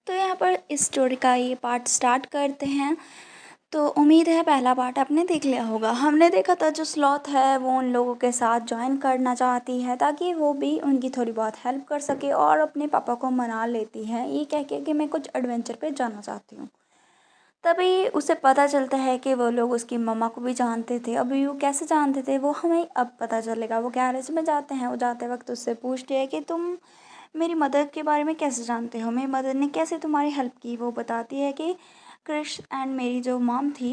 तो यहाँ पर इस स्टोरी का ये पार्ट स्टार्ट करते हैं। तो उम्मीद है पहला पार्ट आपने देख लिया होगा। हमने देखा था जो स्लॉथ है वो उन लोगों के साथ जॉइन करना चाहती है ताकि वो भी उनकी थोड़ी बहुत हेल्प कर सके और अपने पापा को मना लेती है ये कह के कि मैं कुछ एडवेंचर पे जाना चाहती हूँ। तभी उसे पता चलता है कि वो लोग उसकी मम्मा को भी जानते थे। अभी वो कैसे जानते थे वो हमें अब पता चलेगा। वो गैरेज में जाते हैं, वो जाते वक्त उससे पूछते हैं कि तुम मेरी मदर के बारे में कैसे जानते हो, मेरी मदर ने कैसे तुम्हारी हेल्प की। वो बताती है कि क्रिश एंड मेरी जो मॉम थी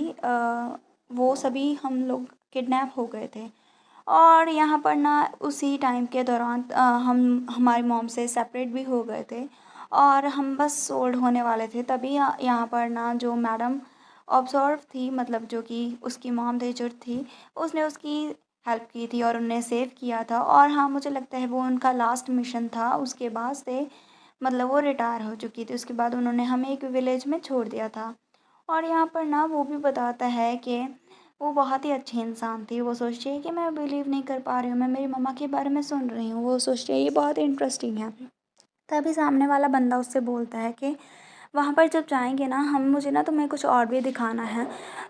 वो सभी हम लोग किडनैप हो गए थे और यहाँ पर ना उसी टाइम के दौरान हम हमारी मॉम से सेपरेट भी हो गए थे और हम बस सोल्ड होने वाले थे। तभी यहाँ पर ना जो मैडम ऑब्जर्व थी, मतलब जो कि उसकी मॉम थे जो थी, उसने उसकी हेल्प की थी और उन्हें सेव किया था। और हाँ, मुझे लगता है वो उनका लास्ट मिशन था। उसके बाद से मतलब वो रिटायर हो चुकी थी। उसके बाद उन्होंने हमें एक विलेज में छोड़ दिया था। और यहाँ पर ना वो भी बताता है कि वो बहुत ही अच्छी इंसान थी। वो सोचती है कि मैं बिलीव नहीं कर पा रही हूँ, मैं मेरी मम्मा के बारे में सुन रही हूँ। वो सोचती है ये बहुत इंटरेस्टिंग है। तभी सामने वाला बंदा उससे बोलता है कि वहाँ पर जब जाएंगे ना हम, मुझे ना तुम्हें कुछ और भी दिखाना है।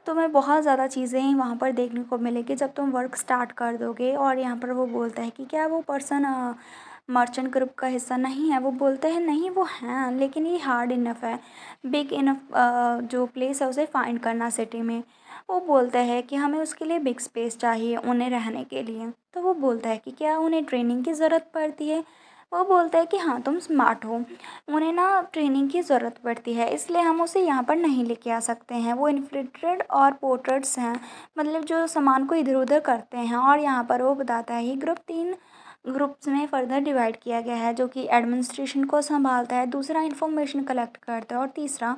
तुम्हें बहुत ज़्यादा चीज़ें वहाँ पर देखने को मिलेगी जब तुम वर्क स्टार्ट कर दोगे। और यहाँ पर वो बोलता है कि क्या वो पर्सन मर्चेंट ग्रुप का हिस्सा नहीं है। वो बोलते हैं नहीं वो हैं, लेकिन ये हार्ड इनफ है, बिग इनफ जो प्लेस है उसे फाइंड करना सिटी में। वो बोलता है कि हमें उसके लिए बिग स्पेस चाहिए उन्हें रहने के लिए। तो वो बोलता है कि क्या उन्हें ट्रेनिंग की ज़रूरत पड़ती है। वो बोलता है कि हाँ तुम स्मार्ट हो, उन्हें ना ट्रेनिंग की ज़रूरत पड़ती है, इसलिए हम उसे यहाँ पर नहीं लेके आ सकते हैं। वो इन्फिल्ट्रेटेड और पोर्ट्रेट्स हैं, मतलब जो सामान को इधर उधर करते हैं। और यहाँ पर वो बताता है ये ग्रुप 3 ग्रुप्स में फर्दर डिवाइड किया गया है, जो कि एडमिनिस्ट्रेशन को संभालता है, दूसरा इंफॉर्मेशन कलेक्ट करता है और तीसरा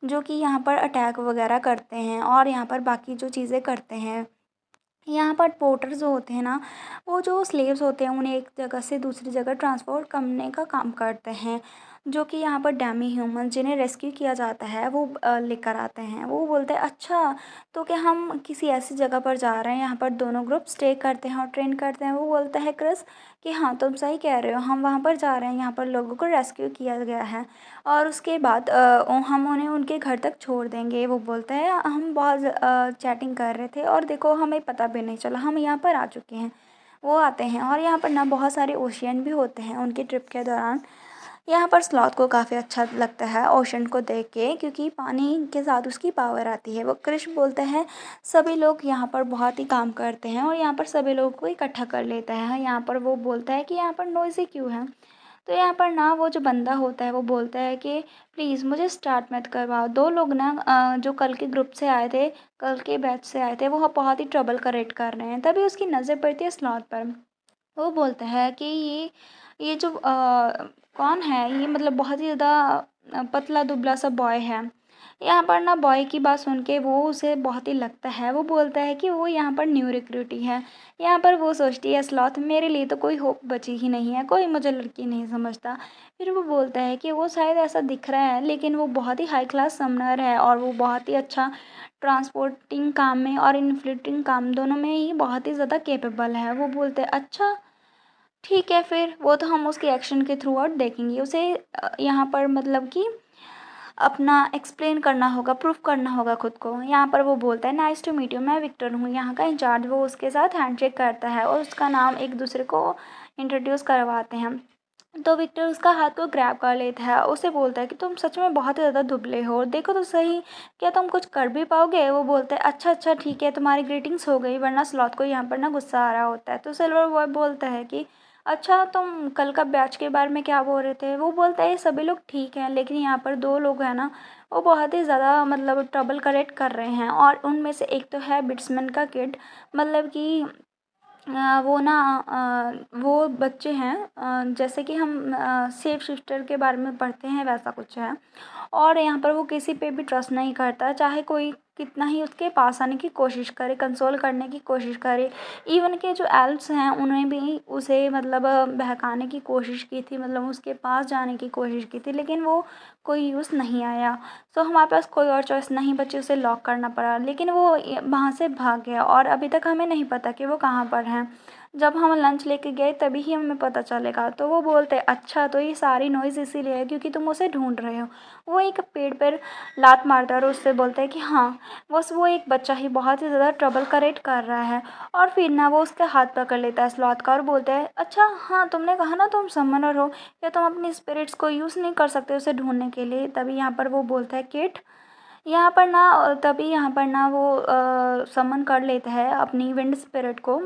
जो कि यहाँ पर अटैक वगैरह करते हैं और यहाँ पर बाकी जो चीज़ें करते हैं। यहाँ पर पोर्टर्स जो होते हैं ना, वो जो स्लेव्स होते हैं उन्हें एक जगह से दूसरी जगह ट्रांसपोर्ट करने का काम करते हैं, जो कि यहाँ पर डैमी ह्यूमन जिन्हें रेस्क्यू किया जाता है वो लेकर आते हैं। वो बोलते हैं अच्छा, तो क्या हम किसी ऐसी जगह पर जा रहे हैं यहाँ पर दोनों ग्रुप स्टे करते हैं और ट्रेन करते हैं। वो बोलता है क्रिस कि हाँ तुम सही कह रहे हो, हम वहाँ पर जा रहे हैं, यहाँ पर लोगों को रेस्क्यू किया गया है और उसके बाद हम उन्हें उनके घर तक छोड़ देंगे। वो बोलता है हम बहुत चैटिंग कर रहे थे और देखो हमें पता भी नहीं चला, हम यहाँ पर आ चुके हैं। वो आते हैं और यहाँ पर ना बहुत सारे ओशियन भी होते हैं उनकी ट्रिप के दौरान। यहाँ पर स्लॉथ को काफ़ी अच्छा लगता है ओशन को देख के, क्योंकि पानी के साथ उसकी पावर आती है। वो कृष्ण बोलता है सभी लोग यहाँ पर बहुत ही काम करते हैं और यहाँ पर सभी लोगों को इकट्ठा कर लेता है। यहाँ पर वो बोलता है कि यहाँ पर नॉइज़ी क्यों है। तो यहाँ पर ना वो जो बंदा होता है वो बोलता है कि प्लीज़ मुझे स्टार्ट मत करवाओ। दो लोग ना जो कल के ग्रुप से आए थे, कल के बैच से आए थे, वो बहुत ही ट्रबल क्रिएट कर रहे हैं। तभी उसकी नज़र पड़ती है स्लॉथ पर। वो बोलता है कि ये जो कौन है ये, मतलब बहुत ही ज़्यादा पतला दुबला सा बॉय है। यहाँ पर ना बॉय की बात सुन के वो उसे बहुत ही लगता है। वो बोलता है कि वो यहाँ पर न्यू रिक्रूट ही है। यहाँ पर वो सोचती है स्लॉथ मेरे लिए तो कोई होप बची ही नहीं है, कोई मुझे लड़की नहीं समझता। फिर वो बोलता है कि वो शायद ऐसा दिख रहा है लेकिन वो बहुत ही हाई क्लास समनर है और वो बहुत ही अच्छा ट्रांसपोर्टिंग काम में और इन्फ्लिक्टिंग काम दोनों में ही बहुत ही ज़्यादा कैपेबल है। वो बोलते हैं अच्छा ठीक है, फिर वो तो हम उसके एक्शन के थ्रू आउट देखेंगे। उसे यहाँ पर मतलब कि अपना एक्सप्लेन करना होगा, प्रूफ करना होगा खुद को। यहाँ पर वो बोलता है नाइस टू मीट यू, मैं विक्टर हूँ यहाँ का इंचार्ज। वो उसके साथ हैंडशेक करता है और उसका नाम एक दूसरे को इंट्रोड्यूस करवाते हैं। तो विक्टर उसका हाथ को ग्रैब कर लेता है, उसे बोलता है कि तुम सच में बहुत ही ज़्यादा दुबले हो, देखो तो सही, क्या तुम कुछ कर भी पाओगे। वो बोलता है अच्छा अच्छा ठीक है, तुम्हारी ग्रीटिंग्स हो गई, वरना स्लॉथ को यहाँ पर ना गुस्सा आ रहा होता है। तो सिल्वर बॉय बोलता है कि अच्छा तुम कल का बैच के बारे में क्या बोल रहे थे। वो बोलता है ये सभी लोग ठीक हैं लेकिन यहाँ पर दो लोग हैं ना, वो बहुत ही ज़्यादा मतलब ट्रबल क्रिएट कर रहे हैं और उनमें से एक तो है बिट्समैन का किड, मतलब कि वो ना वो बच्चे हैं जैसे कि हम सेफ शिफ्टर के बारे में पढ़ते हैं वैसा कुछ है। और यहाँ पर वो किसी पे भी ट्रस्ट नहीं करता, चाहे कोई कितना ही उसके पास आने की कोशिश करे, कंसोल करने की कोशिश करे। इवन के जो एल्फ्स हैं उन्हें भी उसे मतलब बहकाने की कोशिश की थी, मतलब उसके पास जाने की कोशिश की थी, लेकिन वो कोई यूज़ नहीं आया। सो हमारे पास कोई और चॉइस नहीं बची, उसे लॉक करना पड़ा। लेकिन वो वहाँ से भाग गया और अभी तक हमें नहीं पता कि वो कहाँ पर हैं। जब हम लंच लेके गए तभी ही हमें पता चलेगा। तो वो बोलते अच्छा तो ये सारी नॉइज़ इसीलिए है क्योंकि तुम उसे ढूंढ रहे हो। वो एक पेड़ पर लात मारता है और उससे बोलता है कि हाँ, बस वो एक बच्चा ही बहुत ही ज़्यादा ट्रबल क्रिएट कर रहा है। और फिर ना वो उसका हाथ पकड़ लेता है स्लॉथ का और बोलता है अच्छा हाँ, तुमने कहा ना तुम समनर हो, या तुम अपनी स्पिरिट्स को यूज़ नहीं कर सकते उसे ढूंढने के लिए। तभी यहाँ पर वो बोलता है किट, यहाँ पर ना तभी यहाँ पर ना वो समन कर लेता है अपनी विंड स्पिरिट को।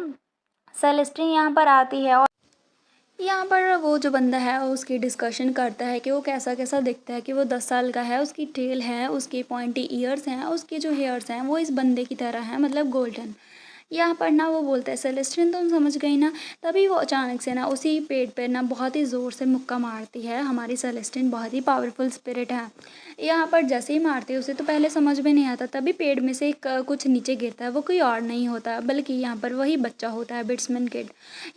सेलेस्टिन यहाँ पर आती है और यहाँ पर वो जो बंदा है उसकी डिस्कशन करता है कि वो कैसा कैसा दिखता है, कि वो 10 साल का है, उसकी टेल है, उसके पॉइंटी ईयर्स हैं, उसके जो हेयर्स हैं वो इस बंदे की तरह हैं, मतलब गोल्डन। यहाँ पर ना वो बोलता है सेलेस्टिन तुम समझ गई ना। तभी वो अचानक से ना उसी पेड़ पे ना बहुत ही ज़ोर से मुक्का मारती है। हमारी सेलेस्टिन बहुत ही पावरफुल स्पिरिट है। यहाँ पर जैसे ही मारती है उसे तो पहले समझ में नहीं आता, तभी पेड़ में से एक कुछ नीचे गिरता है। वो कोई और नहीं होता बल्कि यहाँ पर वही बच्चा होता है, बिट्समैन किड।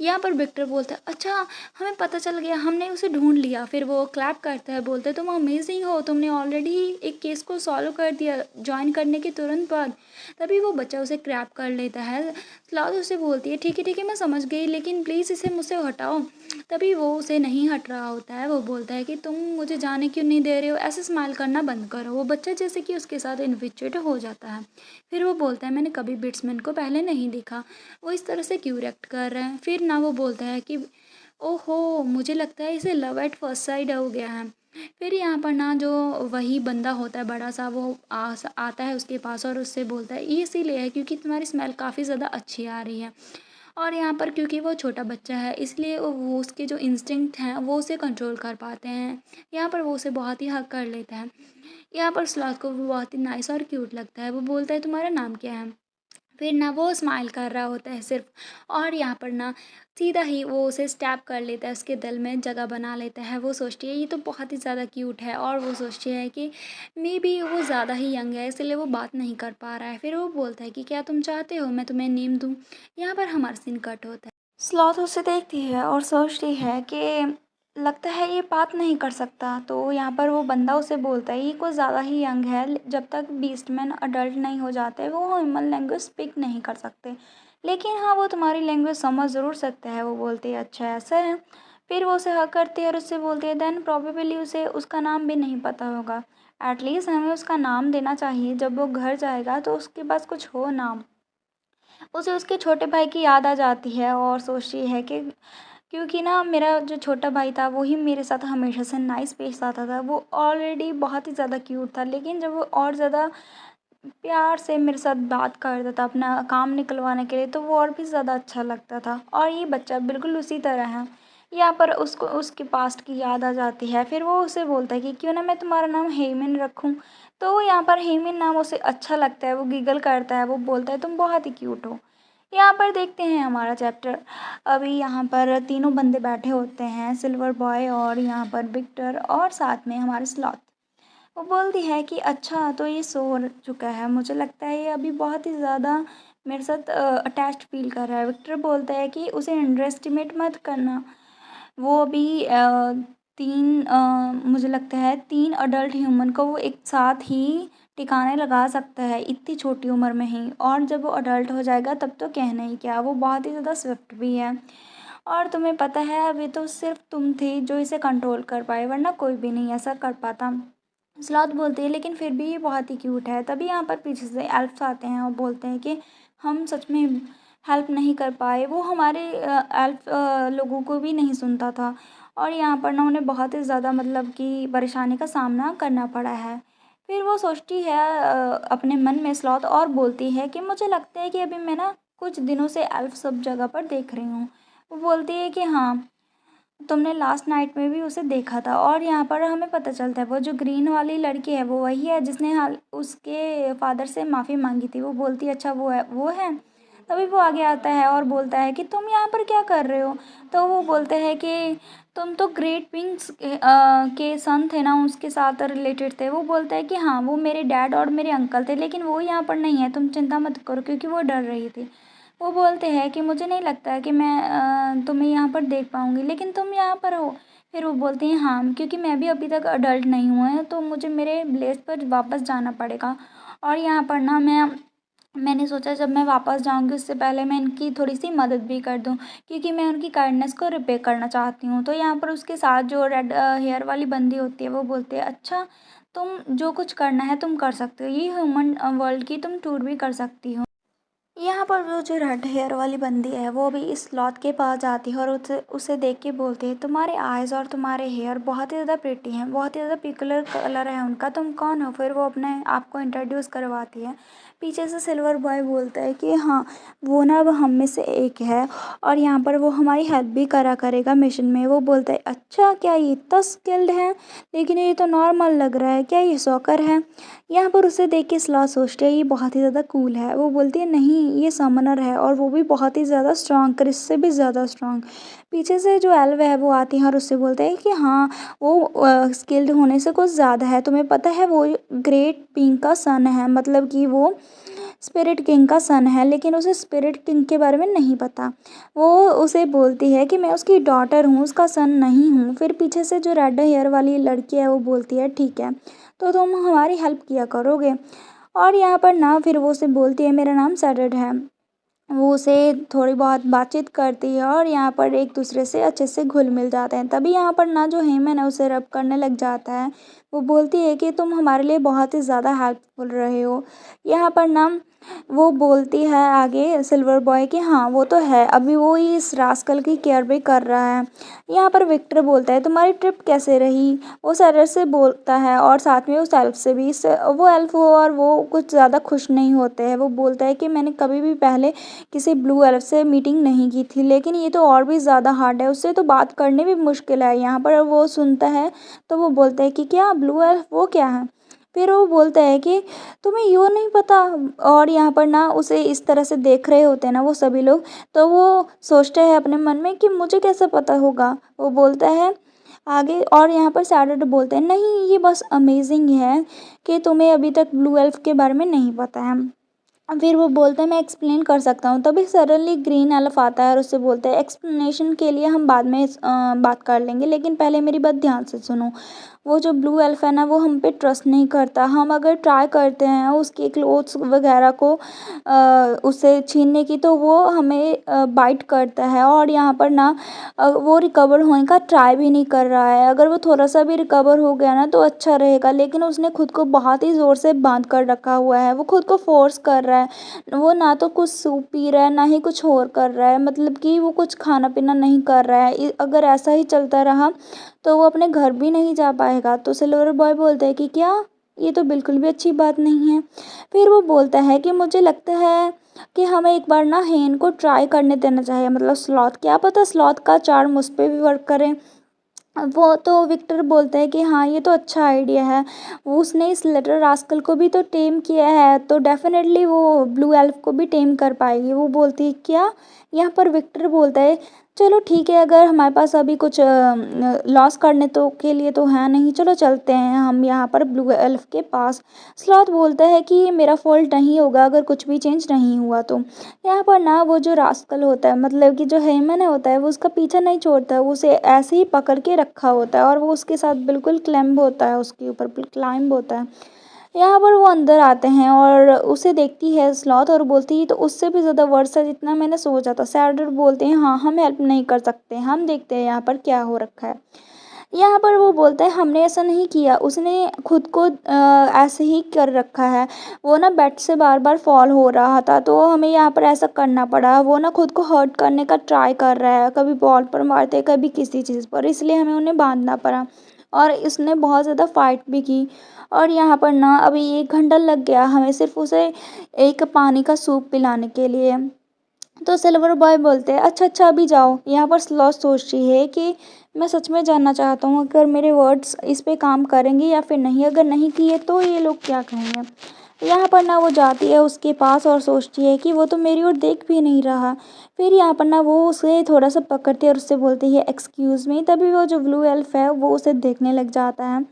यहाँ पर विक्टर बोलता है अच्छा हमें पता चल गया, हमने उसे ढूंढ लिया। फिर वो क्लैप करता है, बोलते है तुम अमेजिंग हो, तुमने ऑलरेडी एक केस को सॉल्व कर दिया ज्वाइन करने के तुरंत बाद। तभी वो बच्चा उसे क्रैप कर लेता है। क्लाउड उसे बोलती है ठीक है मैं समझ गई, लेकिन प्लीज़ इसे मुझसे हटाओ। तभी वो उसे नहीं हट रहा होता है। वो बोलता है कि तुम मुझे जाने क्यों नहीं दे रहे हो, ऐसे स्माइल करना बंद करो। वो बच्चा जैसे कि उसके साथ इन्फेचुएट हो जाता है। फिर वो बोलता है मैंने कभी बिट्समैन को पहले नहीं देखा, वो इस तरह से क्यों रिएक्ट कर रहा है। फिर ना वो बोलता है कि ओहो मुझे लगता है इसे लव एट फर्स्ट साइड हो गया है। फिर यहाँ पर ना जो वही बंदा होता है बड़ा सा, वो आता है उसके पास और उससे बोलता है ये इसीलिए है क्योंकि तुम्हारी स्मेल काफ़ी ज़्यादा अच्छी आ रही है। और यहाँ पर क्योंकि वो छोटा बच्चा है इसलिए वो उसके जो इंस्टिंक्ट हैं वो उसे कंट्रोल कर पाते हैं। यहाँ पर वो उसे बहुत ही हक कर लेता है। यहाँ पर स्लॉथ को वो बहुत ही नाइस और क्यूट लगता है। वो बोलता है तुम्हारा नाम क्या है। फिर ना वो स्माइल कर रहा होता है सिर्फ, और यहाँ पर ना सीधा ही वो उसे स्टैप कर लेता है, उसके दिल में जगह बना लेता है। वो सोचती है ये तो बहुत ही ज़्यादा क्यूट है, और वो सोचती है कि मे बी वो ज़्यादा ही यंग है इसलिए वो बात नहीं कर पा रहा है। फिर वो बोलता है कि क्या तुम चाहते हो मैं तुम्हें नेम दूँ। यहाँ पर हमारा सीन कट होता है। स्लॉथ उसे देखती है और सोचती है कि लगता है ये बात नहीं कर सकता। तो यहाँ पर वो बंदा उसे बोलता है ये कुछ ज़्यादा ही यंग है, जब तक बीस्टमैन अडल्ट नहीं हो जाते वो ह्यूमन लैंग्वेज स्पीक नहीं कर सकते, लेकिन हाँ वो तुम्हारी लैंग्वेज समझ ज़रूर सकते हैं। वो बोलती है अच्छा ऐसा है। फिर वो उसे हक करती है और उससे बोलती है देन प्रॉबेबली उसे उसका नाम भी नहीं पता होगा। एटलीस्ट हमें उसका नाम देना चाहिए, जब वो घर जाएगा तो उसके पास कुछ हो नाम। उसे उसके छोटे भाई की याद आ जाती है और सोचती है कि क्योंकि ना मेरा जो छोटा भाई था वो ही मेरे साथ हमेशा से नाइस पेश आता था। वो ऑलरेडी बहुत ही ज़्यादा क्यूट था, लेकिन जब वो और ज़्यादा प्यार से मेरे साथ बात करता था अपना काम निकलवाने के लिए तो वो और भी ज़्यादा अच्छा लगता था। और ये बच्चा बिल्कुल उसी तरह है। यहाँ पर उसको उसके पास्ट की याद आ जाती है। फिर वो उसे बोलता है कि क्यों ना मैं तुम्हारा नाम हेमिन रखूँ। तो यहाँ पर हेमिन नाम उसे अच्छा लगता है। वो गिगल करता है, वो बोलता है तुम बहुत ही क्यूट हो। यहाँ पर देखते हैं हमारा चैप्टर। अभी यहाँ पर तीनों बंदे बैठे होते हैं, सिल्वर बॉय और यहाँ पर विक्टर और साथ में हमारे स्लॉथ। वो बोलती है कि अच्छा तो ये सो चुका है, मुझे लगता है ये अभी बहुत ही ज़्यादा मेरे साथ अटैच्ड फील कर रहा है। विक्टर बोलता है कि उसे अंडर एस्टिमेट मत करना। वो अभी मुझे लगता है 3 अडल्ट ह्यूमन को वो एक साथ ही ठिकाने लगा सकता है इतनी छोटी उम्र में ही, और जब वो अडल्ट हो जाएगा तब तो कहना ही क्या। वो बहुत ही ज़्यादा स्विफ्ट भी है, और तुम्हें पता है अभी तो सिर्फ तुम थे जो इसे कंट्रोल कर पाए, वरना कोई भी नहीं ऐसा कर पाता। स्लॉथ बोलती है लेकिन फिर भी ये बहुत ही क्यूट है। तभी यहाँ पर पीछे से एल्फ्स आते हैं और बोलते हैं कि हम सच में हेल्प नहीं कर पाए। वो हमारे एल्फ लोगों को भी नहीं सुनता था, और यहाँ पर ना उन्हें बहुत ही ज़्यादा मतलब कि परेशानी का सामना करना पड़ा है। फिर वो सोचती है अपने मन में स्लॉथ, और बोलती है कि मुझे लगता है कि अभी मैं ना कुछ दिनों से एल्फ सब जगह पर देख रही हूँ। वो बोलती है कि हाँ तुमने लास्ट नाइट में भी उसे देखा था। और यहाँ पर हमें पता चलता है वो जो ग्रीन वाली लड़की है वो वही है जिसने हाल उसके फादर से माफ़ी मांगी थी। वो बोलती है अच्छा वो है। तभी वो आगे आता है और बोलता है कि तुम यहाँ पर क्या कर रहे हो। तो वो बोलते हैं कि तुम तो ग्रेट विंग्स के सन थे ना, उसके साथ रिलेटेड थे। वो बोलता है कि हाँ वो मेरे डैड और मेरे अंकल थे, लेकिन वो यहाँ पर नहीं है, तुम चिंता मत करो, क्योंकि वो डर रही थी। वो बोलते हैं कि मुझे नहीं लगता है कि मैं तुम्हें यहाँ पर देख पाऊँगी, लेकिन तुम यहाँ पर हो। फिर वो बोलती हैं हाँ क्योंकि मैं भी अभी तक अडल्ट नहीं हुआ है, तो मुझे मेरे विलेज पर वापस जाना पड़ेगा, और यहाँ पर ना मैं मैंने सोचा जब मैं वापस जाऊँगी उससे पहले मैं इनकी थोड़ी-सी मदद भी कर दूँ, क्योंकि मैं उनकी काइंडनेस को रिपे करना चाहती हूँ। तो यहाँ पर उसके साथ जो रेड हेयर वाली बंदी होती है वो बोलती है, "अच्छा, तुम जो कुछ करना है तुम कर सकते हो। ये ह्यूमन वर्ल्ड की तुम टूर भी कर सकती हो।" यहाँ पर वो जो रेड हेयर वाली बंदी है वो भी इस स्लॉथ के पास जाती है और उसे उसे देख के बोलती है, तुम्हारे आइज़ और तुम्हारे हेयर बहुत ही ज़्यादा प्रिटी हैं, बहुत ही ज़्यादा पिकुलर कलर है उनका, तुम कौन हो? फिर वो अपने आप को इंट्रोड्यूस करवाती है। पीछे से सिल्वर बॉय बोलता है कि हाँ, वो ना अब हम में से एक है और यहाँ पर वो हमारी हेल्प भी करा करेगा मिशन में। वो बोलता है, अच्छा क्या ये इतना स्किल्ड है? लेकिन ये तो नॉर्मल लग रहा है, क्या ये सॉकर है? यहाँ पर उसे देख के स्लॉथ सोचती है ये बहुत ही ज़्यादा कूल है। वो बोलती है नहीं, ये समनर है और वो भी बहुत ही ज़्यादा स्ट्रॉन्ग, क्रिस से भी ज़्यादा स्ट्रॉन्ग। पीछे से जो एल्व है वो आती है और उससे बोलते हैं कि हाँ, वो स्किल्ड होने से कुछ ज़्यादा है। तुम्हें पता है वो ग्रेट पिंक का सन है, मतलब कि वो स्पिरिट किंग का सन है, लेकिन उसे स्पिरिट किंग के बारे में नहीं पता। वो उसे बोलती है कि मैं उसकी डॉटर हूँ, उसका सन नहीं हूँ। फिर पीछे से जो रेड हेयर वाली लड़की है वो बोलती है ठीक है, तो तुम हमारी हेल्प किया करोगे। और यहाँ पर ना फिर वो उसे बोलती है मेरा नाम सैटर्ड है। वो उसे थोड़ी बहुत बातचीत करती है और यहाँ पर एक दूसरे से अच्छे से घुल मिल जाते हैं। तभी यहाँ पर ना जो हेमन है उसे रब करने लग जाता है। वो बोलती है कि तुम हमारे लिए बहुत ही ज़्यादा हेल्पफुल रहे हो। यहाँ पर ना वो बोलती है आगे सिल्वर बॉय कि हाँ वो तो है, अभी वो ही इस रास्कल की केयर भी कर रहा है। यहाँ पर विक्टर बोलता है तुम्हारी ट्रिप कैसे रही? वो सैरस से बोलता है और साथ में उस एल्फ से भी। वो एल्फ हो और वो कुछ ज़्यादा खुश नहीं होते हैं। वो बोलता है कि मैंने कभी भी पहले किसी ब्लू एल्फ से मीटिंग नहीं की थी, लेकिन ये तो और भी ज़्यादा हार्ड है, उससे तो बात करनी भी मुश्किल है। यहाँ पर वो सुनता है तो वो बोलता है कि क्या ब्लू एल्फ वो क्या है? फिर वो बोलता है कि तुम्हें यूँ नहीं पता। और यहाँ पर ना उसे इस तरह से देख रहे होते हैं ना वो सभी लोग, तो वो सोचते हैं अपने मन में कि मुझे कैसे पता होगा। वो बोलता है आगे और यहाँ पर सैटर्डे बोलते हैं नहीं, ये बस अमेजिंग है कि तुम्हें अभी तक ब्लू एल्फ के बारे में नहीं पता है। फिर वो बोलता है मैं एक्सप्लेन कर सकता हूँ। तभी सडनली ग्रीन एल्फ आता है और उससे बोलता है एक्सप्लेनेशन के लिए हम बाद में बात कर लेंगे, लेकिन पहले मेरी बात ध्यान से सुनो। वो जो ब्लू एल्फ है ना वो हम पे ट्रस्ट नहीं करता। हम अगर ट्राई करते हैं उसके क्लोथ्स वगैरह को उससे छीनने की तो वो हमें बाइट करता है और यहाँ पर ना वो रिकवर होने का ट्राई भी नहीं कर रहा है। अगर वो थोड़ा सा भी रिकवर हो गया ना तो अच्छा रहेगा, लेकिन उसने खुद को बहुत ही ज़ोर से बांध कर रखा हुआ है। वो खुद को फोर्स कर रहा है। वो ना तो कुछ सूप पी रहा है ना ही कुछ और कर रहा है, मतलब कि वो कुछ खाना पीना नहीं कर रहा है। अगर ऐसा ही चलता रहा तो वो अपने घर भी नहीं जा पाएगा। तो सिल्वर बॉय बोलता है कि क्या, ये तो बिल्कुल भी अच्छी बात नहीं है। फिर वो बोलता है कि मुझे लगता है कि हमें एक बार ना हेन को ट्राई करने देना चाहिए, मतलब स्लॉथ, क्या पता स्लॉथ का चार्म उस पे भी वर्क करे। वो तो विक्टर बोलता है कि हाँ ये तो अच्छा आइडिया है, वो उसने इस लेटर रास्कल को भी तो टेम किया है, तो डेफिनेटली वो ब्लू एल्फ को भी टेम कर पाएगी। वो बोलती है क्या? यहाँ पर विक्टर बोलता है चलो ठीक है, अगर हमारे पास अभी कुछ लॉस करने तो के लिए तो है नहीं, चलो चलते हैं हम यहाँ पर ब्लू एल्फ के पास। स्लॉथ बोलता है कि ये मेरा फॉल्ट नहीं होगा अगर कुछ भी चेंज नहीं हुआ तो। यहाँ पर ना वो जो रास्कल होता है, मतलब कि जो हेमन होता है, वो उसका पीछा नहीं छोड़ता है, वो उसे ऐसे ही पकड़ के रखा होता है और वो उसके साथ बिल्कुल क्लैम्ब होता है, उसके ऊपर क्लाइंब होता है। यहाँ पर वो अंदर आते हैं और उसे देखती है स्लॉथ और बोलती है तो उससे भी ज़्यादा वर्ष है जितना मैंने सोचा था। सैडर बोलते हैं हाँ हम हेल्प नहीं कर सकते, हम देखते हैं यहाँ पर क्या हो रखा है। यहाँ पर वो बोलता है हमने ऐसा नहीं किया, उसने खुद को ऐसे ही कर रखा है। वो ना बेड से बार बार फॉल हो रहा था तो हमें यहाँ पर ऐसा करना पड़ा। वो ना खुद को हर्ट करने का ट्राई कर रहा है, कभी बॉल पर मारते कभी किसी चीज़ पर, इसलिए हमें उन्हें बांधना पड़ा और इसने बहुत ज़्यादा फाइट भी की। और यहाँ पर ना अभी 1 घंटा लग गया हमें सिर्फ उसे एक पानी का सूप पिलाने के लिए। तो सिल्वर बॉय बोलते हैं अच्छा अच्छा अभी जाओ। यहाँ पर स्लॉथ सोच रही है कि मैं सच में जानना चाहता हूँ अगर मेरे वर्ड्स इस पे काम करेंगे या फिर नहीं, अगर नहीं किए तो ये लोग क्या कहेंगे। यहाँ पर ना वो जाती है उसके पास और सोचती है कि वो तो मेरी ओर देख भी नहीं रहा। फिर यहाँ पर ना वो उसे थोड़ा सा पकड़ती है और उससे बोलती है एक्सक्यूज़ मी। तभी वो जो ब्लू एल्फ है वो उसे देखने लग जाता है।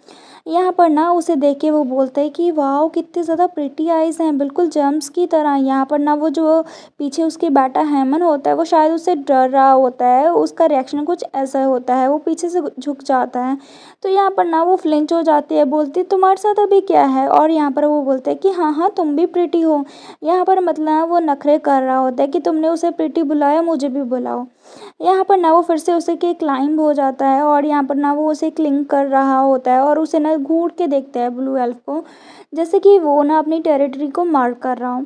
यहाँ पर ना उसे देख के वो बोलता है कि वाओ कितनी ज़्यादा प्रिटी आईज़ हैं, बिल्कुल जेम्स की तरह। यहाँ पर ना वो जो पीछे उसके बेटा हेमन होता है वो शायद उससे डर रहा होता है, उसका रिएक्शन कुछ ऐसा होता है, वो पीछे से झुक जाता है। तो यहाँ पर ना वो फ्लिंच हो जाती है, बोलती है तुम्हारे साथ अभी क्या है, और यहाँ पर वो बोलता है कि हाँ हाँ तुम भी प्रिटी हो। यहाँ पर मतलब वो नखरे कर रहा होता है कि तुमने उसे प्रिटी बुलाया, मुझे भी बुलाओ। यहाँ पर ना वो फिर से उसे के क्लाइंब हो जाता है, और यहाँ पर ना वो उसे क्लिंग कर रहा होता है और उसे ना घूर के देखता है ब्लू एल्फ को, जैसे कि वो ना अपनी टेरिटरी को मार्क कर रहा हो।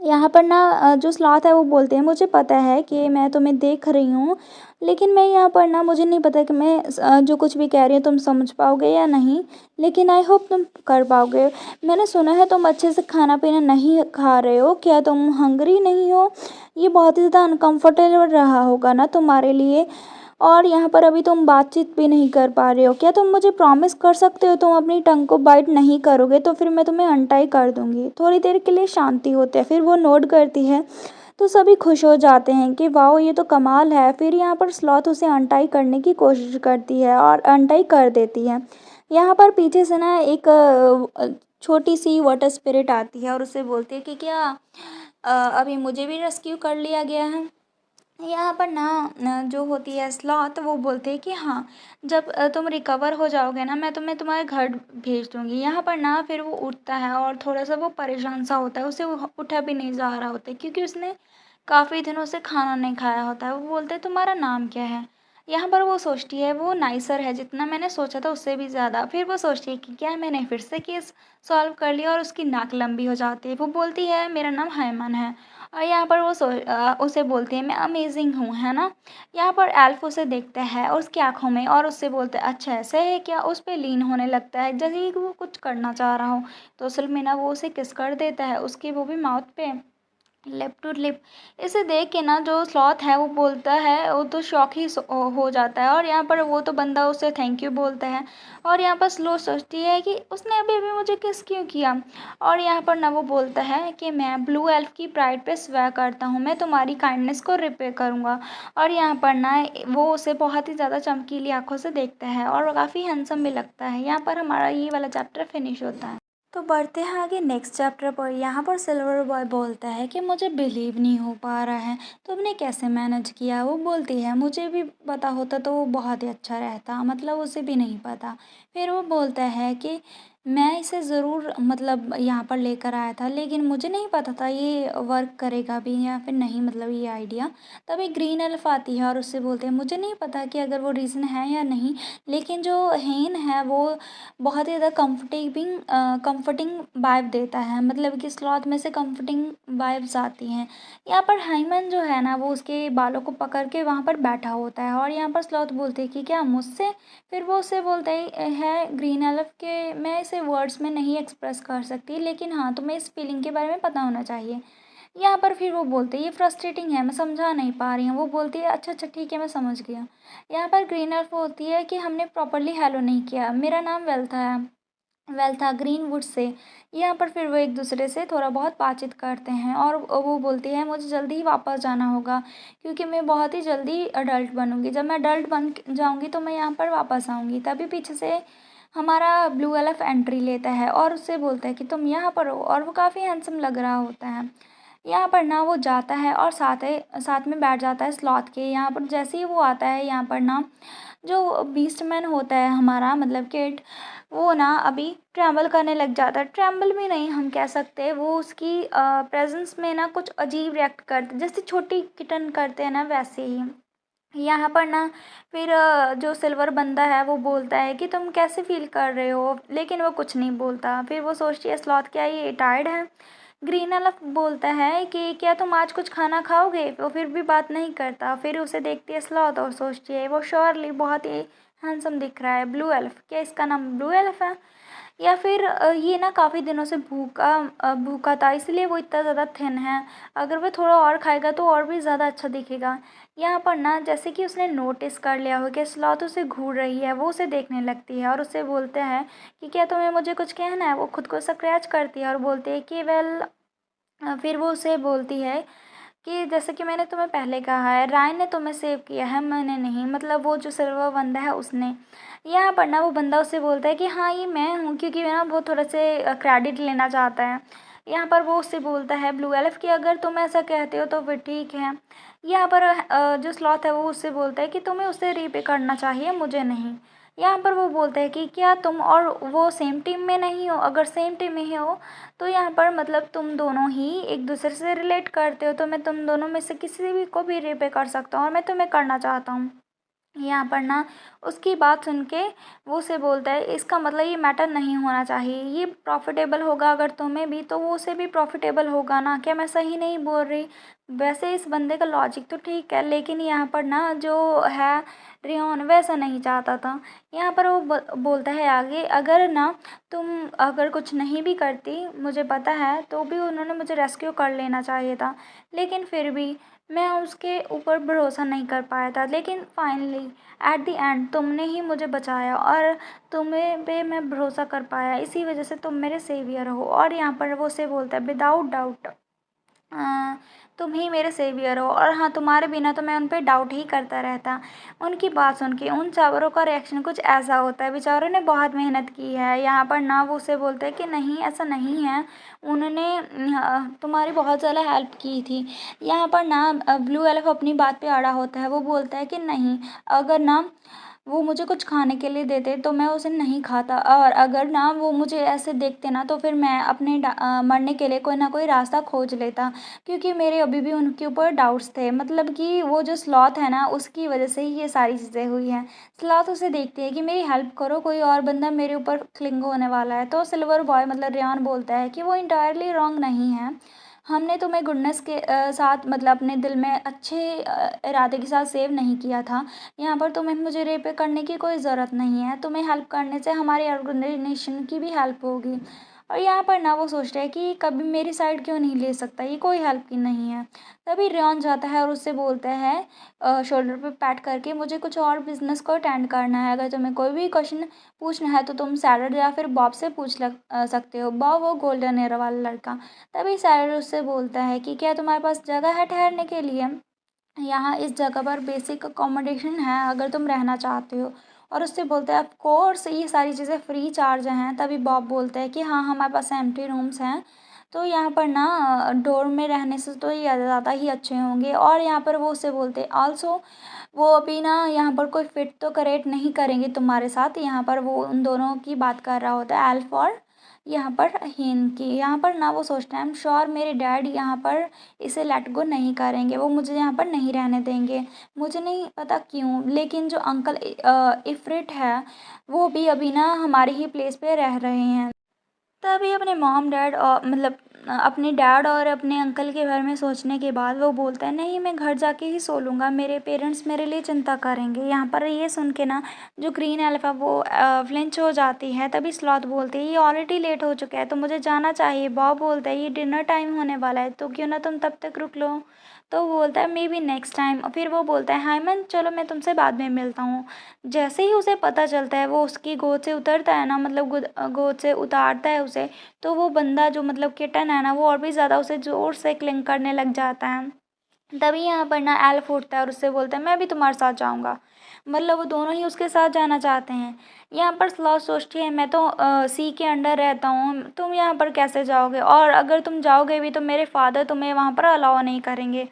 यहाँ पर ना जो स्लॉथ है वो बोलते हैं मुझे पता है कि मैं तुम्हें देख रही हूँ, लेकिन मैं यहाँ पर ना मुझे नहीं पता कि मैं जो कुछ भी कह रही हूँ तुम समझ पाओगे या नहीं, लेकिन आई होप तुम कर पाओगे। मैंने सुना है तुम अच्छे से खाना पीना नहीं खा रहे हो, क्या तुम हंग्री नहीं हो? ये बहुत ही ज़्यादा अनकम्फर्टेबल रहा होगा ना तुम्हारे लिए, और यहाँ पर अभी तुम बातचीत भी नहीं कर पा रहे हो। क्या तुम मुझे प्रॉमिस कर सकते हो तुम अपनी टंग को बाइट नहीं करोगे, तो फिर मैं तुम्हें अनटाई कर दूँगी। थोड़ी देर के लिए शांति होती है, फिर वो नोट करती है, तो सभी खुश हो जाते हैं कि वाओ ये तो कमाल है। फिर यहाँ पर स्लॉथ उसे अनटाई करने की कोशिश करती है और अनटाई कर देती है। यहाँ पर पीछे से ना एक छोटी सी वाटर स्पिरिट आती है और उसे बोलती है कि क्या अभी मुझे भी रेस्क्यू कर लिया गया है? यहाँ पर ना जो होती है स्लॉथ वो बोलते हैं कि हाँ, जब तुम रिकवर हो जाओगे ना मैं तुम्हें तुम्हारे घर भेज दूँगी। यहाँ पर ना फिर वो उठता है और थोड़ा-सा वो परेशान सा होता है, उसे उठा भी नहीं जा रहा होता है क्योंकि उसने काफ़ी दिनों से खाना नहीं खाया होता है। वो बोलते हैं तुम्हारा नाम क्या है? यहाँ पर वो सोचती है वो नाइसर है, जितना मैंने सोचा था उससे भी ज़्यादा। फिर वो सोचती है कि क्या मैंने फिर से केस सॉल्व कर लिया, और उसकी नाक लंबी हो जाती है। वो बोलती है मेरा नाम हैमन है, और यहाँ पर वो उसे बोलती है मैं अमेज़िंग हूँ, है ना? यहाँ पर एल्फ उसे देखता है और उसकी आँखों में, और उससे बोलता है अच्छा ऐसा है क्या? उस पे लीन होने लगता है जैसे कि वो कुछ करना चाह रहा हो। तो असल में ना वो उसे किस कर देता है उसके वो भी माउथ पे, लिप टू लिप। इसे देख के ना जो स्लॉथ है वो बोलता है, वो तो शॉक ही हो जाता है, और यहाँ पर वो तो बंदा उसे थैंक यू बोलता है। और यहाँ पर स्लो सोचती है कि उसने अभी अभी मुझे किस क्यों किया, और यहाँ पर ना वो बोलता है कि मैं ब्लू एल्फ की प्राइड पे स्वेयर करता हूँ, मैं तुम्हारी काइंडनेस को रिपे करूँगा। और यहाँ पर ना वो उसे बहुत ही ज़्यादा चमकीली आंखों से देखता है और काफ़ी हैंडसम भी लगता है। यहाँ पर हमारा ये वाला चैप्टर फिनिश होता है। तो बढ़ते हैं आगे नेक्स्ट चैप्टर पर। यहाँ पर सिल्वर बॉय बोलता है कि मुझे बिलीव नहीं हो पा रहा है, तुमने कैसे मैनेज किया? वो बोलती है मुझे भी पता होता तो वो बहुत ही अच्छा रहता, मतलब उसे भी नहीं पता। फिर वो बोलता है कि मैं इसे ज़रूर मतलब यहाँ पर लेकर आया था, लेकिन मुझे नहीं पता था ये वर्क करेगा भी या फिर नहीं, मतलब ये आइडिया। तभी ग्रीन एल्फ आती है और उससे बोलते हैं मुझे नहीं पता कि अगर वो रीज़न है या नहीं, लेकिन जो हेन है वो बहुत ही ज़्यादा कंफर्टिंग वाइब देता है, मतलब कि स्लॉथ में से कंफर्टिंग वाइब्स आती हैं। यहाँ पर हाइमन जो है ना वो उसके बालों को पकड़ के वहाँ पर बैठा होता है, और यहाँ पर स्लॉथ बोलते हैं कि क्या मुझसे? फिर वो उससे बोलते है ग्रीन एल्फ के मैं इसे वर्ड्स में नहीं एक्सप्रेस कर सकती, लेकिन हाँ तुम्हें इस फीलिंग के बारे में पता होना चाहिए। यहाँ पर फिर वो बोलते हैं ये फ्रस्ट्रेटिंग है, मैं समझा नहीं पा रही हूँ। वो बोलती है अच्छा अच्छा ठीक है मैं समझ गया। यहाँ पर ग्रीन एल्फ होती है कि हमने प्रॉपरली हेलो नहीं किया, मेरा नाम वेल्था है, वेल्था ग्रीनवुड से। यहाँ पर फिर वो एक दूसरे से थोड़ा बहुत बातचीत करते हैं, और वो बोलती है मुझे जल्दी ही वापस जाना होगा क्योंकि मैं बहुत ही जल्दी अडल्ट बनूंगी, जब मैं अडल्ट बन जाऊंगी तो मैं यहाँ पर वापस आऊँगी। तभी पीछे से हमारा ब्लू एल्फ एंट्री लेता है और उससे बोलता है कि तुम यहाँ पर हो, और वो काफ़ी हैंडसम लग रहा होता है। यहाँ पर ना वो जाता है और साथ में बैठ जाता है स्लॉथ के। यहाँ पर जैसे ही वो आता है यहाँ पर ना जो बीस्टमैन होता है हमारा मतलब किड, वो ना अभी ट्रैवल करने लग जाता है। ट्रैवल भी नहीं हम कह सकते, वो उसकी प्रेजेंस में ना कुछ अजीब रिएक्ट करते जैसे छोटी किटन करते हैं ना वैसे ही। यहाँ पर ना फिर जो सिल्वर बंदा है वो बोलता है कि तुम कैसे फील कर रहे हो, लेकिन वो कुछ नहीं बोलता। फिर वो सोचती है स्लॉथ क्या ये टायर्ड है? ग्रीन अलफ बोलता है कि क्या तुम आज कुछ खाना खाओगे? वो फिर भी बात नहीं करता। फिर उसे देखती है स्लॉथ और सोचती है वो श्योरली बहुत ही हैंडसम दिख रहा है। ब्लू एल्फ, क्या इसका नाम ब्लू एल्फ है? या फिर ये ना काफ़ी दिनों से भूखा था इसलिए वो इतना ज़्यादा थिन है, अगर वो थोड़ा और खाएगा तो और भी ज़्यादा अच्छा दिखेगा। यहाँ पर ना जैसे कि उसने नोटिस कर लिया हो कि स्लॉथ उसे घूर रही है, वो उसे देखने लगती है और उससे बोलते हैं कि क्या तुम्हें मुझे कुछ कहना है? वो खुद को स्क्रैच करती है और बोलती है कि वेल, फिर वो उसे बोलती है कि जैसे कि मैंने तुम्हें पहले कहा है राय ने तुम्हें सेव किया है, मैंने नहीं, मतलब वो जो सिल्वर बंदा है उसने। यहाँ पर ना वो बंदा उससे बोलता है कि हाँ ये मैं हूँ, क्योंकि ना वो थोड़ा से क्रेडिट लेना चाहता है। यहाँ पर वो उससे बोलता है ब्लू एल्फ कि अगर तुम ऐसा कहते हो तो फिर ठीक है। यहाँ पर जो स्लॉथ है वो उससे बोलता है कि तुम्हें उससे रीपे करना चाहिए, मुझे नहीं। यहाँ पर वो बोलता है कि क्या तुम और वो सेम टीम में नहीं हो? अगर सेम टीम में ही हो तो यहाँ पर मतलब तुम दोनों ही एक दूसरे से रिलेट करते हो, तो मैं तुम दोनों में से किसी भी को भी रीपे कर सकता हूँ और मैं तुम्हें करना चाहता हूँ। यहाँ पर ना उसकी बात सुन के वो उसे बोलता है इसका मतलब ये मैटर नहीं होना चाहिए, ये प्रॉफिटेबल होगा अगर तुम्हें भी तो वो उसे भी प्रॉफिटेबल होगा ना, क्या मैं सही नहीं बोल रही? वैसे इस बंदे का लॉजिक तो ठीक है, लेकिन यहाँ पर ना जो है रेहान वैसा नहीं चाहता था। यहाँ पर वो बोलता है आगे, अगर ना तुम अगर कुछ नहीं भी करती मुझे पता है तो भी उन्होंने मुझे रेस्क्यू कर लेना चाहिए था, लेकिन फिर भी मैं उसके ऊपर भरोसा नहीं कर पाया था। लेकिन फाइनली एट द एंड तुमने ही मुझे बचाया और तुम्हें पे मैं भरोसा कर पाया, इसी वजह से तुम मेरे सेवियर हो। और यहाँ पर वो से बोलता है विदाउट डाउट तुम ही मेरे सेवियर हो, और हाँ तुम्हारे बिना तो मैं उन पे डाउट ही करता रहता। उनकी बात सुन के उन चारों का रिएक्शन कुछ ऐसा होता है, बेचारों ने बहुत मेहनत की है। यहाँ पर ना वो उसे बोलते हैं कि नहीं ऐसा नहीं है, उन्होंने तुम्हारी बहुत ज़्यादा हेल्प की थी। यहाँ पर ना ब्लू एल्फ अपनी बात पे अड़ा होता है, वो बोलता है कि नहीं, अगर ना वो मुझे कुछ खाने के लिए देते तो मैं उसे नहीं खाता, और अगर ना वो मुझे ऐसे देखते ना तो फिर मैं अपने मरने के लिए कोई ना कोई रास्ता खोज लेता, क्योंकि मेरे अभी भी उनके ऊपर डाउट्स थे। मतलब कि वो जो स्लॉथ है ना उसकी वजह से ही ये सारी चीज़ें हुई हैं। स्लॉथ उसे देखती है कि मेरी हेल्प करो, कोई और बंदा मेरे ऊपर क्लिंग होने वाला है। तो सिल्वर बॉय मतलब रेयान बोलता है कि वो इंटायरली रॉन्ग नहीं है, हमने तुम्हें गुडनेस के साथ मतलब अपने दिल में अच्छे इरादे के साथ सेव नहीं किया था। यहाँ पर तुम्हें मुझे रेप करने की कोई ज़रूरत नहीं है, तुम्हें हेल्प करने से हमारी ऑर्गेनाइजेशन की भी हेल्प होगी। और यहाँ पर ना वो सोचता है कि कभी मेरी साइड क्यों नहीं ले सकता, ये कोई हेल्प की नहीं है। तभी रेयन जाता है और उससे बोलता है शोल्डर पे पैट करके, मुझे कुछ और बिजनेस को अटेंड करना है, अगर तुम्हें कोई भी क्वेश्चन पूछना है तो तुम सैलड या फिर बॉब से सकते हो। बॉब वो गोल्डन एयर वाला लड़का। तभी सैलड उससे बोलता है कि क्या तुम्हारे पास जगह है ठहरने के लिए? यहाँ इस जगह पर बेसिक अकोमोडेशन है अगर तुम रहना चाहते हो। और उससे बोलता है ऑफ कोर्स ये सारी चीज़ें फ्री चार्ज हैं। तभी बॉब बोलता है कि हाँ हमारे पास एम्प्टी रूम्स हैं, तो यहाँ पर ना डोर में रहने से तो ये ज़्यादा ही अच्छे होंगे। और यहाँ पर वो उससे बोलते हैं आल्सो वो अभी ना यहाँ पर कोई फिट तो करेक्ट नहीं करेंगे तुम्हारे साथ। यहाँ पर वो उन दोनों की बात कर रहा होता है, एल्फ और यहाँ पर हिन की। यहाँ पर ना वो सोचते हैं आई एम श्योर मेरे डैड यहाँ पर इसे लेट गो नहीं करेंगे, वो मुझे यहाँ पर नहीं रहने देंगे। मुझे नहीं पता क्यों, लेकिन जो अंकल इफ़रिट है वो भी अभी ना हमारी ही प्लेस पे रह रहे हैं। तभी अपने मॉम डैड और मतलब अपने डैड और अपने अंकल के बारे में सोचने के बाद वो बोलता है नहीं मैं घर जाके ही सो लूँगा, मेरे पेरेंट्स मेरे लिए चिंता करेंगे। यहाँ पर ये सुन के ना जो ग्रीन एल्फ है वो फ्लिंच हो जाती है। तभी स्लॉथ बोलते हैं ये ऑलरेडी लेट हो चुका है तो मुझे जाना चाहिए। बॉब बोलता है ये डिनर टाइम होने वाला है तो क्यों ना तुम तब तक रुक लो। तो वो बोलता है मे बी नेक्स्ट टाइम। फिर वो बोलता है हायमन चलो मैं तुमसे बाद में मिलता हूँ। जैसे ही उसे पता चलता है वो उसकी गोद से उतरता है ना, मतलब गोद से उतारता है उसे, तो वो बंदा जो मतलब किटन है ना वो और भी ज़्यादा उसे ज़ोर से क्लिंग करने लग जाता है। तभी यहाँ पर ना एल्फ उठता है और उससे बोलता है मैं भी तुम्हारे साथ जाऊँगा। मतलब वो दोनों ही उसके साथ जाना चाहते हैं। यहाँ पर स्लॉथ सोचती है मैं तो सी के अंडर रहता हूँ, तुम यहाँ पर कैसे जाओगे, और अगर तुम जाओगे भी तो मेरे फादर तुम्हें वहाँ पर अलाउ नहीं करेंगे।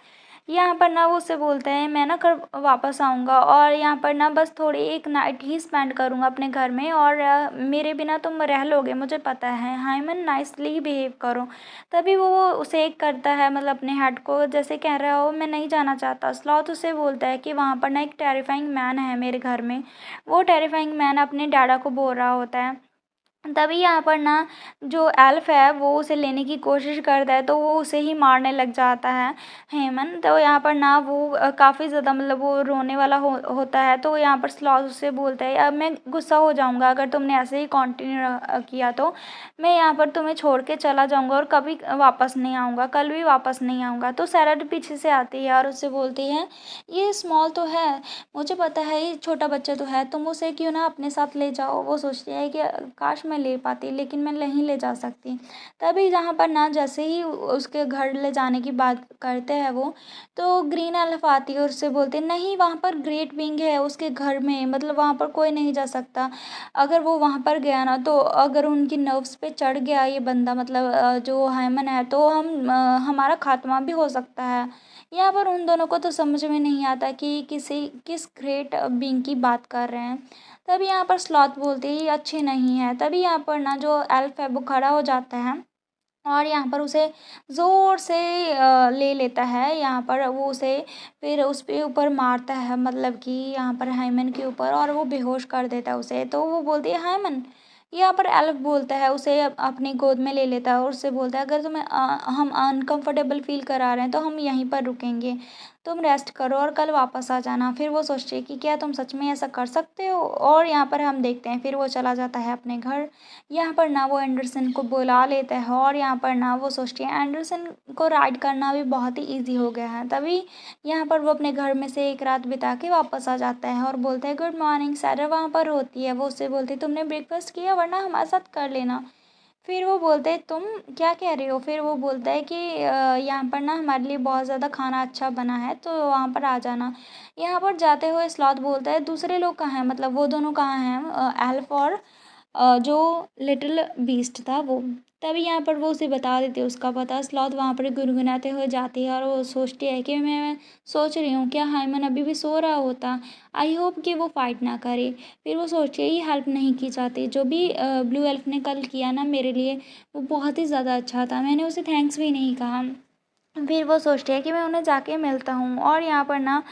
यहाँ पर ना वो उससे बोलते हैं मैं ना कल वापस आऊँगा और यहाँ पर ना बस थोड़ी एक नाइट ही स्पेंड करूँगा अपने घर में, और मेरे बिना तुम रह लोगे मुझे पता है। हायमन नाइसली बिहेव करो। तभी वो उसे एक करता है मतलब अपने हेड को जैसे कह रहा हो मैं नहीं जाना चाहता। स्लॉथ उसे बोलता है कि वहाँ पर ना एक टेरिफाइंग मैन है मेरे घर में। वो टेरिफाइंग मैन अपने डैडा को बोल रहा होता है। तभी यहाँ पर ना जो एल्फ है वो उसे लेने की कोशिश करता है तो वो उसे ही मारने लग जाता है हेमन। तो यहाँ पर ना वो काफ़ी ज़्यादा मतलब वो रोने वाला होता है। तो यहाँ पर स्लॉथ उससे बोलता है अब मैं गुस्सा हो जाऊँगा अगर तुमने ऐसे ही कंटिन्यू किया तो मैं यहाँ पर तुम्हें छोड़ के चला जाऊँगा और कभी वापस नहीं आऊँगा, कल भी वापस नहीं आऊँगा। तो सैरड पीछे से आती है और उससे बोलती है ये स्मॉल तो है, मुझे पता है ये छोटा बच्चा तो है, तुम उसे क्यों ना अपने साथ ले जाओ। वो सोचती है कि काश मैं ले पाती, लेकिन मैं नहीं ले जा सकती। तभी जहाँ पर ना जैसे ही उसके घर ले जाने की बात करते हैं वो, तो ग्रीन एल्फ आती है और उससे बोलते हैं नहीं, वहाँ पर ग्रेट विंग है उसके घर में, मतलब वहाँ पर कोई नहीं जा सकता। अगर वो वहाँ पर गया ना, तो अगर उनकी नर्व्स पे चढ़ गया ये बंदा, मतलब जो हायमन है, तो हमारा खात्मा भी हो सकता है। यहाँ पर उन दोनों को तो समझ में नहीं आता कि किस ग्रेट बीइंग की बात कर रहे हैं। तभी यहाँ पर स्लॉथ बोलते ही अच्छे नहीं है। तभी यहाँ पर ना जो एल्फ है वो खड़ा हो जाता है और यहाँ पर उसे ज़ोर से ले लेता है। यहाँ पर वो उसे फिर उस पे ऊपर मारता है, मतलब कि यहाँ पर हायमन के ऊपर, और वो बेहोश कर देता है उसे। तो वो बोलती है हायमन, यहाँ पर एल्फ बोलता है उसे, अपनी गोद में ले लेता है और उससे बोलता है अगर तुम्हें हम अनकंफर्टेबल फील करा रहे हैं तो हम यहीं पर रुकेंगे, तुम रेस्ट करो और कल वापस आ जाना। फिर वो सोचती है कि क्या तुम सच में ऐसा कर सकते हो, और यहाँ पर हम देखते हैं फिर वो चला जाता है अपने घर। यहाँ पर ना वो एंडरसन को बुला लेता है और यहाँ पर ना वो सोचती है एंडरसन को राइड करना भी बहुत ही ईजी हो गया है। तभी यहाँ पर वो अपने घर में से एक रात बिता के वापस आ जाता है और बोलता है गुड मॉर्निंग। सैरा वहाँ पर होती है, वो उससे बोलती है तुमने ब्रेकफास्ट किया, वरना हमारे साथ कर लेना। फिर वो बोलते हैं तुम क्या कह रहे हो। फिर वो बोलता है कि यहाँ पर ना हमारे लिए बहुत ज़्यादा खाना अच्छा बना है, तो वहाँ पर आ जाना। यहाँ पर जाते हुए स्लॉथ बोलता है दूसरे लोग कहाँ हैं, मतलब वो दोनों कहाँ हैं, एल्फ और जो लिटिल बीस्ट था वो। तभी यहाँ पर वो उसे बता देती है उसका पता। स्लॉथ वहाँ पर गुनगुनाते हुए जाती है और वो सोचती है कि मैं सोच रही हूँ क्या हायमन अभी भी सो रहा होता, आई होप कि वो फाइट ना करे। फिर वो सोचती है ये हेल्प नहीं की जाती, जो भी ब्लू एल्फ ने कल किया ना मेरे लिए, वो बहुत ही ज़्यादा अच्छा था, मैंने उसे थैंक्स भी नहीं कहा। फिर वो सोचती है कि मैं उन्हें जाके मिलता हूँ, और यहाँ पर ना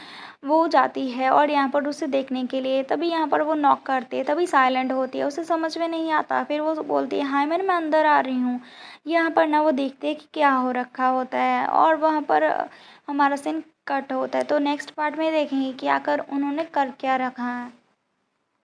वो जाती है और यहाँ पर उसे देखने के लिए। तभी यहाँ पर वो नॉक करती है, तभी साइलेंट होती है, उसे समझ में नहीं आता। फिर वो बोलती है हाय मैं अंदर आ रही हूँ। यहाँ पर ना वो देखते हैं कि क्या हो रखा होता है, और वहाँ पर हमारा सीन कट होता है। तो नेक्स्ट पार्ट में देखेंगे कि आकर उन्होंने कर क्या रखा है।